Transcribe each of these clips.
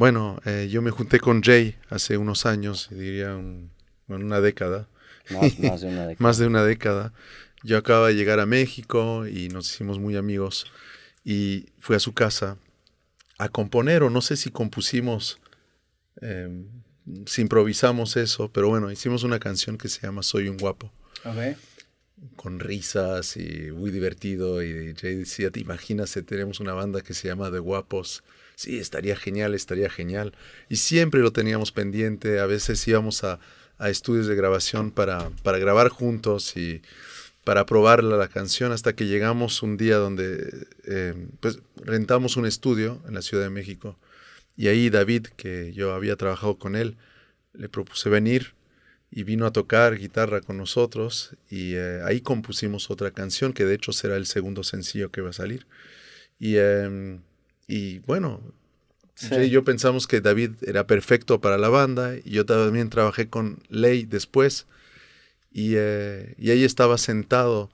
Bueno, yo me junté con Jay hace unos años, diría una década, Más de una más década. de una década. Yo acababa de llegar a México y nos hicimos muy amigos y fui a su casa a componer, o no sé si compusimos, eh, si improvisamos eso, pero bueno, hicimos una canción que se llama Soy un guapo, Ok. con risas y muy divertido. Y Jay decía, ¿te imaginas si tenemos una banda que se llama The Guapos? Sí, estaría genial, estaría genial. Y siempre lo teníamos pendiente, a veces íbamos a estudios de grabación para grabar juntos y para probar la canción, hasta que llegamos un día donde pues rentamos un estudio en la Ciudad de México. Y ahí David, que yo había trabajado con él, le propuse venir y vino a tocar guitarra con nosotros y ahí compusimos otra canción que de hecho será el segundo sencillo que va a salir. Y, y bueno, Jay y Sí. yo pensamos que David era perfecto para la banda y yo también trabajé con Ley después y ahí estaba sentado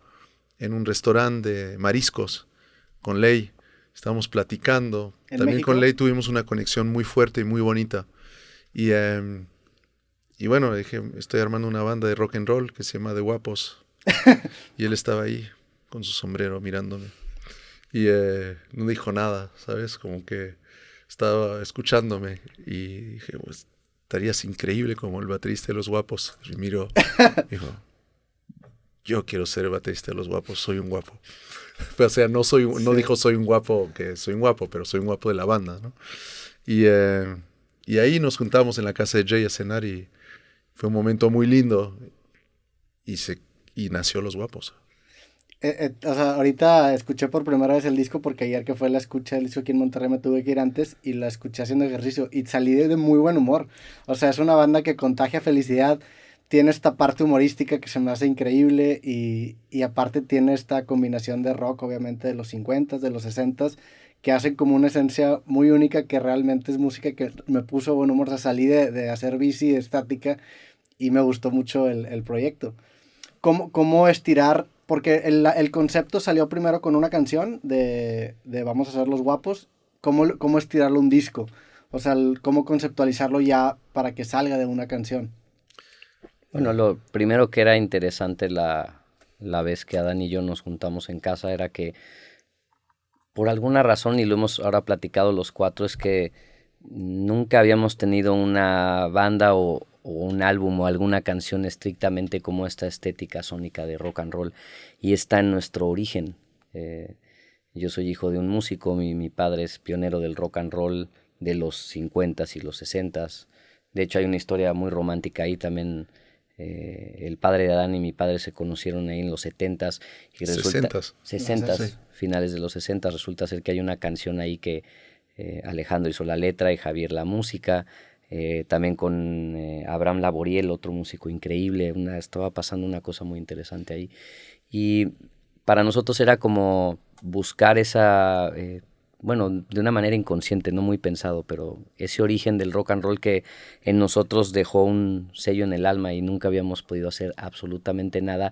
en un restaurante de mariscos con Ley. Estábamos platicando. ¿En También con México? Ley tuvimos una conexión muy fuerte y muy bonita. Y, y bueno, dije, estoy armando una banda de rock and roll que se llama The Guapos. Y él estaba ahí con su sombrero mirándome. Y no dijo nada, ¿sabes? Como que estaba escuchándome. Y dije, pues estarías increíble como el baterista de Los Guapos. Y miró, dijo, yo quiero ser el baterista de Los Guapos, soy un guapo. O sea, no Sí. dijo soy un guapo, que soy un guapo, pero soy un guapo de la banda, ¿no? Y, y ahí nos juntamos en la casa de Jay a cenar y fue un momento muy lindo y, y nació Los Guapos. O sea, ahorita escuché por primera vez el disco porque ayer que fue la escucha del disco aquí en Monterrey me tuve que ir antes y la escuché haciendo ejercicio y salí de muy buen humor. O sea, es una banda que contagia felicidad, tiene esta parte humorística que se me hace increíble y aparte tiene esta combinación de rock, obviamente de los 50 de los 60 que hace como una esencia muy única que realmente es música que me puso buen humor. O sea, salí de hacer bici estática y me gustó mucho el proyecto. ¿Cómo estirar? Porque el concepto salió primero con una canción de Vamos a ser los guapos. ¿Cómo estirarlo a un disco? O sea, cómo conceptualizarlo ya para que salga de una canción. Bueno, lo primero que era interesante la vez que Adán y yo nos juntamos en casa era que por alguna razón, y lo hemos ahora platicado los cuatro, es que nunca habíamos tenido una banda o un álbum o alguna canción estrictamente como esta estética sónica de rock and roll, y está en nuestro origen. Eh, yo soy hijo de un músico, mi padre es pionero del rock and roll de los 50s y los 60s. De hecho hay una historia muy romántica ahí también. El padre de Adán y mi padre se conocieron ahí en los 70s y resulta 60s. 60s, Sí. finales de los 60s, resulta ser que hay una canción ahí que Alejandro hizo la letra y Javier la música, también con Abraham Laboriel, otro músico increíble. Estaba pasando una cosa muy interesante ahí y para nosotros era como buscar esa, bueno, de una manera inconsciente, no muy pensado, pero ese origen del rock and roll que en nosotros dejó un sello en el alma y nunca habíamos podido hacer absolutamente nada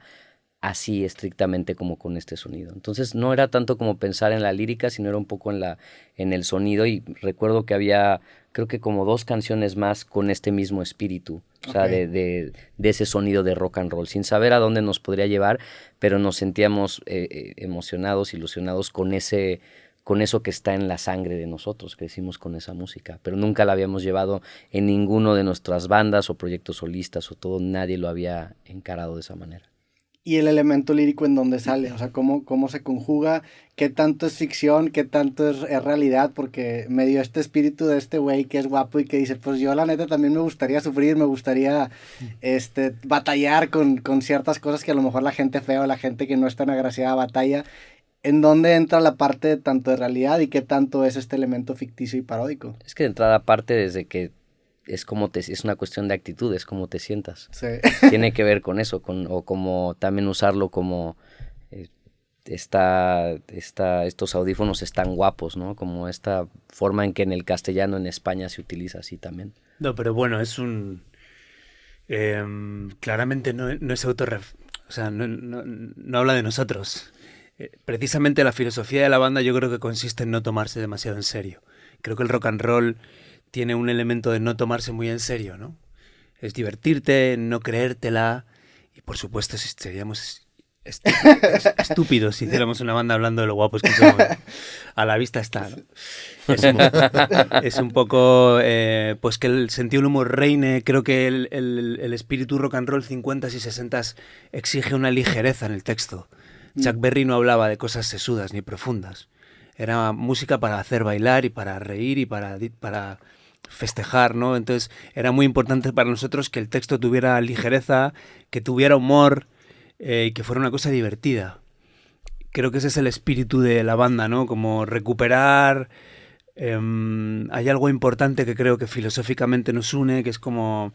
así estrictamente como con este sonido. Entonces no era tanto como pensar en la lírica, sino era un poco en el sonido, y recuerdo que había, creo que como 2 canciones más con este mismo espíritu, o sea, Ok. de ese sonido de rock and roll, sin saber a dónde nos podría llevar, pero nos sentíamos emocionados, ilusionados con eso que está en la sangre de nosotros. Crecimos con esa música, pero nunca la habíamos llevado en ninguno de nuestras bandas o proyectos solistas o todo, nadie lo había encarado de esa manera. Y el elemento lírico en dónde sale, o sea, cómo se conjuga, qué tanto es ficción, qué tanto es realidad, porque me dio este espíritu de este güey que es guapo y que dice, pues yo la neta también me gustaría sufrir, me gustaría batallar con ciertas cosas que a lo mejor la gente fea o la gente que no es tan agraciada batalla. ¿En dónde entra la parte tanto de realidad y qué tanto es este elemento ficticio y paródico? Es que de entrada parte desde que es una cuestión de actitud, es como te sientas. Sí. Tiene que ver con eso, o como también usarlo como eh, estos audífonos están guapos, ¿no? Como esta forma en que en el castellano en España se utiliza así también. No, pero bueno, es un... claramente no es o sea, no habla de nosotros. Precisamente la filosofía de la banda yo creo que consiste en no tomarse demasiado en serio. Creo que el rock and roll tiene un elemento de no tomarse muy en serio, ¿no? Es divertirte, no creértela, y por supuesto seríamos estúpidos si hiciéramos una banda hablando de lo guapos que somos. A la vista está, ¿no? Es un poco pues que el sentido del humor reine. Creo que el espíritu rock and roll 50s y 60s exige una ligereza en el texto. Chuck Berry no hablaba de cosas sesudas ni profundas. Era música para hacer bailar y para reír y para festejar, ¿no? Entonces era muy importante para nosotros que el texto tuviera ligereza, que tuviera humor, y que fuera una cosa divertida. Creo que ese es el espíritu de la banda, ¿no? Como recuperar... hay algo importante que creo que filosóficamente nos une, que es como...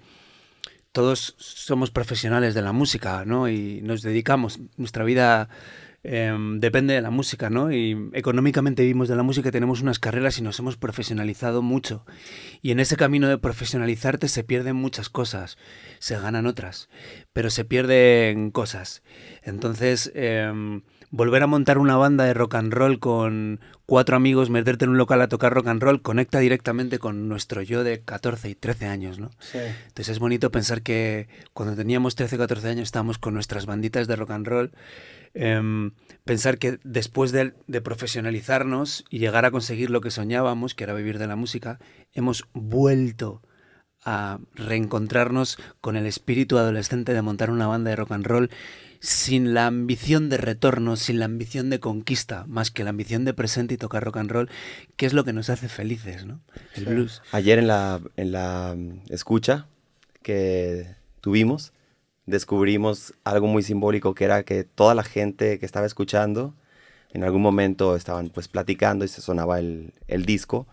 Todos somos profesionales de la música, ¿no? Y nos dedicamos, nuestra vida depende de la música, ¿no? Y económicamente vivimos de la música, tenemos unas carreras y nos hemos profesionalizado mucho. Y en ese camino de profesionalizarte se pierden muchas cosas, se ganan otras, pero se pierden cosas. Entonces, volver a montar una banda de rock and roll con 4 amigos, meterte en un local a tocar rock and roll, conecta directamente con nuestro yo de 14 y 13 años, ¿no? Sí. Entonces es bonito pensar que cuando teníamos 13 o 14 años estábamos con nuestras banditas de rock and roll, pensar que después de profesionalizarnos y llegar a conseguir lo que soñábamos, que era vivir de la música, hemos vuelto a reencontrarnos con el espíritu adolescente de montar una banda de rock and roll sin la ambición de retorno, sin la ambición de conquista, más que la ambición de presente y tocar rock and roll, que es lo que nos hace felices, ¿no? El blues. Ayer en la escucha que tuvimos, descubrimos algo muy simbólico, que era que toda la gente que estaba escuchando, en algún momento estaban pues platicando y se sonaba el disco.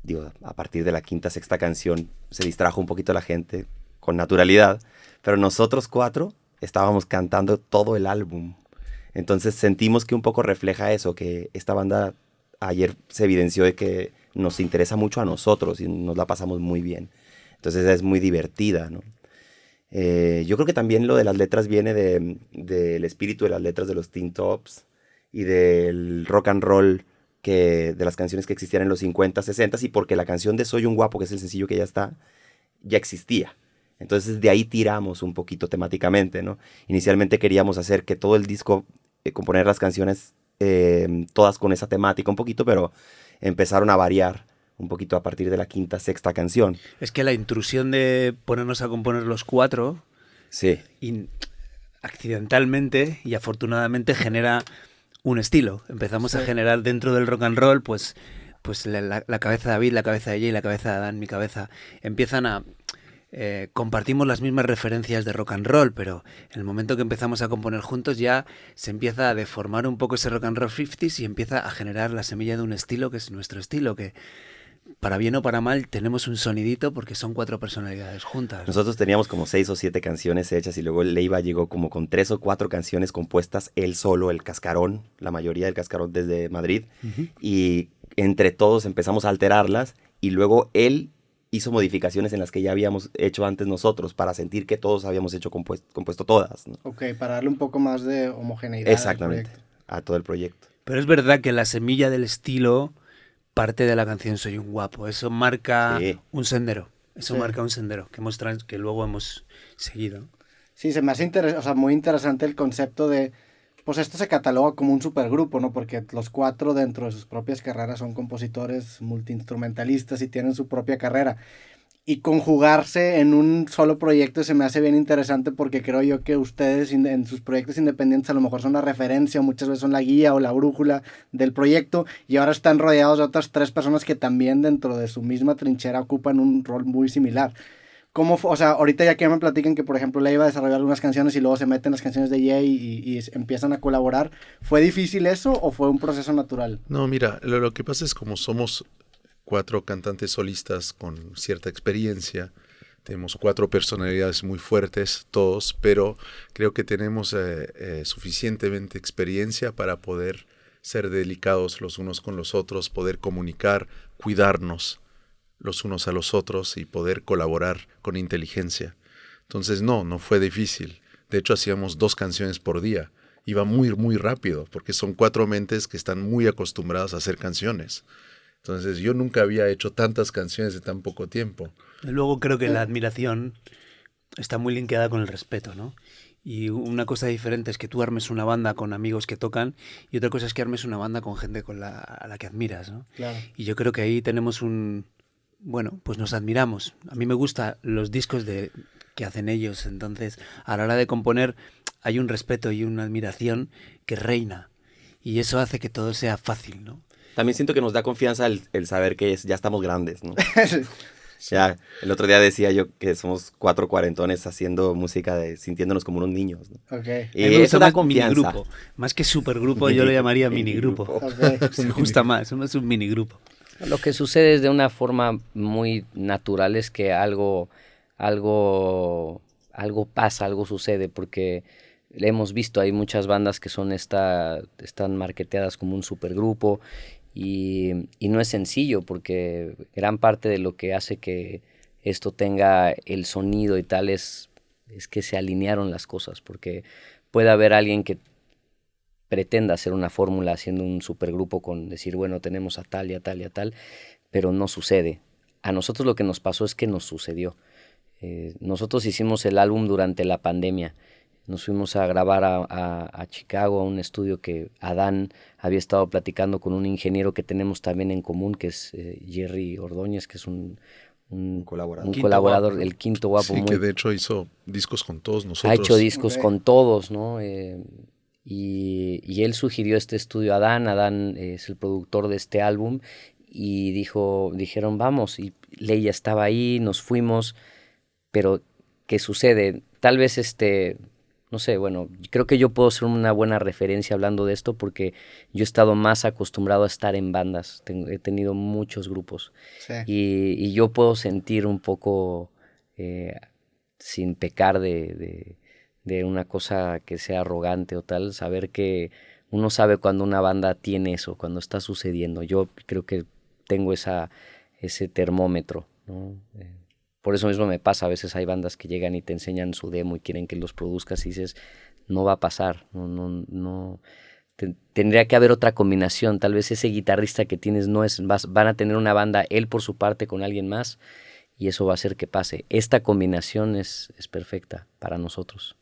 Digo, a partir de la quinta, sexta canción se distrajo un poquito la gente con naturalidad, pero nosotros 4 estábamos cantando todo el álbum. Entonces sentimos que un poco refleja eso, que esta banda ayer se evidenció de que nos interesa mucho a nosotros y nos la pasamos muy bien. Entonces es muy divertida, ¿no? Yo creo que también lo de las letras viene del espíritu de las letras de los Teen Tops y del rock and roll, de las canciones que existían en los 50, 60, y porque la canción de Soy un guapo, que es el sencillo que ya existía. Entonces de ahí tiramos un poquito temáticamente, ¿no? Inicialmente queríamos hacer que todo el disco, componer las canciones todas con esa temática un poquito, pero empezaron a variar un poquito a partir de la quinta, sexta canción. Es que la intrusión de ponernos a componer los 4, sí, accidentalmente y afortunadamente genera un estilo. Empezamos a generar dentro del rock and roll, pues la cabeza de David, la cabeza de Jay, la cabeza de Adán, mi cabeza, empiezan a... compartimos las mismas referencias de rock and roll, pero en el momento que empezamos a componer juntos ya se empieza a deformar un poco ese rock and roll 50s y empieza a generar la semilla de un estilo que es nuestro estilo, que para bien o para mal tenemos un sonidito porque son 4 personalidades juntas. Nosotros teníamos como 6 o 7 canciones hechas y luego Leiva llegó como con 3 o 4 canciones compuestas él solo, el Cascarón, la mayoría del Cascarón desde Madrid, y entre todos empezamos a alterarlas y luego él hizo modificaciones en las que ya habíamos hecho antes nosotros para sentir que todos habíamos hecho compuesto todas, ¿no? Ok, para darle un poco más de homogeneidad. Exactamente, a todo el proyecto. Pero es verdad que la semilla del estilo parte de la canción Soy un guapo. Eso marca un sendero. Eso marca un sendero que luego hemos seguido. Sí, se me hace muy interesante el concepto de... Pues esto se cataloga como un supergrupo, ¿no? Porque los 4 dentro de sus propias carreras son compositores multiinstrumentalistas y tienen su propia carrera. Y conjugarse en un solo proyecto se me hace bien interesante porque creo yo que ustedes en sus proyectos independientes a lo mejor son la referencia, o muchas veces son la guía o la brújula del proyecto, y ahora están rodeados de otras 3 personas que también dentro de su misma trinchera ocupan un rol muy similar. ¿Cómo fue? O sea, ahorita ya que me platican que, por ejemplo, le iba a desarrollar algunas canciones y luego se meten las canciones de Jay y empiezan a colaborar, ¿fue difícil eso o fue un proceso natural? No, mira, lo que pasa es como somos 4 cantantes solistas con cierta experiencia, tenemos 4 personalidades muy fuertes todos, pero creo que tenemos suficientemente experiencia para poder ser delicados los unos con los otros, poder comunicar, cuidarnos los unos a los otros y poder colaborar con inteligencia. Entonces no fue difícil. De hecho hacíamos 2 canciones por día. Iba muy rápido porque son 4 mentes que están muy acostumbradas a hacer canciones. Entonces yo nunca había hecho tantas canciones de tan poco tiempo. Luego creo que la admiración está muy linkeada con el respeto, ¿no? Y una cosa diferente es que tú armes una banda con amigos que tocan y otra cosa es que armes una banda con gente a la que admiras, ¿no? Claro. Y yo creo que ahí tenemos bueno, pues nos admiramos. A mí me gustan los discos que hacen ellos, entonces a la hora de componer hay un respeto y una admiración que reina y eso hace que todo sea fácil, ¿no? También siento que nos da confianza el saber que ya estamos grandes, ¿no? Ya, el otro día decía yo que somos 4 cuarentones haciendo música sintiéndonos como unos niños, ¿no? Okay. A mí me gusta eso da más confianza. minigrupo. Más que supergrupo, yo lo llamaría minigrupo. Okay. Me gusta más, somos un minigrupo. Lo que sucede es de una forma muy natural es que algo pasa, algo sucede, porque hemos visto, hay muchas bandas que están marketeadas como un supergrupo y no es sencillo, porque gran parte de lo que hace que esto tenga el sonido y tal es que se alinearon las cosas, porque puede haber alguien que pretenda hacer una fórmula haciendo un supergrupo con decir, bueno, tenemos a tal y a tal y a tal, pero no sucede. A nosotros lo que nos pasó es que nos sucedió. Nosotros hicimos el álbum durante la pandemia. Nos fuimos a grabar a Chicago, a un estudio que Adán había estado platicando con un ingeniero que tenemos también en común, que es Jerry Ordóñez, que es un Colaborador. colaborador, Guapo, ¿no? el quinto guapo. Sí, que de hecho hizo discos con todos nosotros. Ha hecho discos Ok. con todos, ¿no? Y él sugirió este estudio a Adán. Adán es el productor de este álbum y dijeron vamos, y Leia estaba ahí, nos fuimos, pero ¿qué sucede? Tal vez no sé, bueno, creo que yo puedo ser una buena referencia hablando de esto porque yo he estado más acostumbrado a estar en bandas, he tenido muchos grupos Sí. y yo puedo sentir un poco, sin pecar de una cosa que sea arrogante o tal, saber que uno sabe cuando una banda tiene eso, cuando está sucediendo. Yo creo que tengo ese termómetro, ¿no? Por eso mismo me pasa, a veces hay bandas que llegan y te enseñan su demo y quieren que los produzcas y dices, no va a pasar, no. Tendría que haber otra combinación, tal vez ese guitarrista que tienes van a tener una banda él por su parte con alguien más y eso va a hacer que pase. Esta combinación es perfecta para nosotros.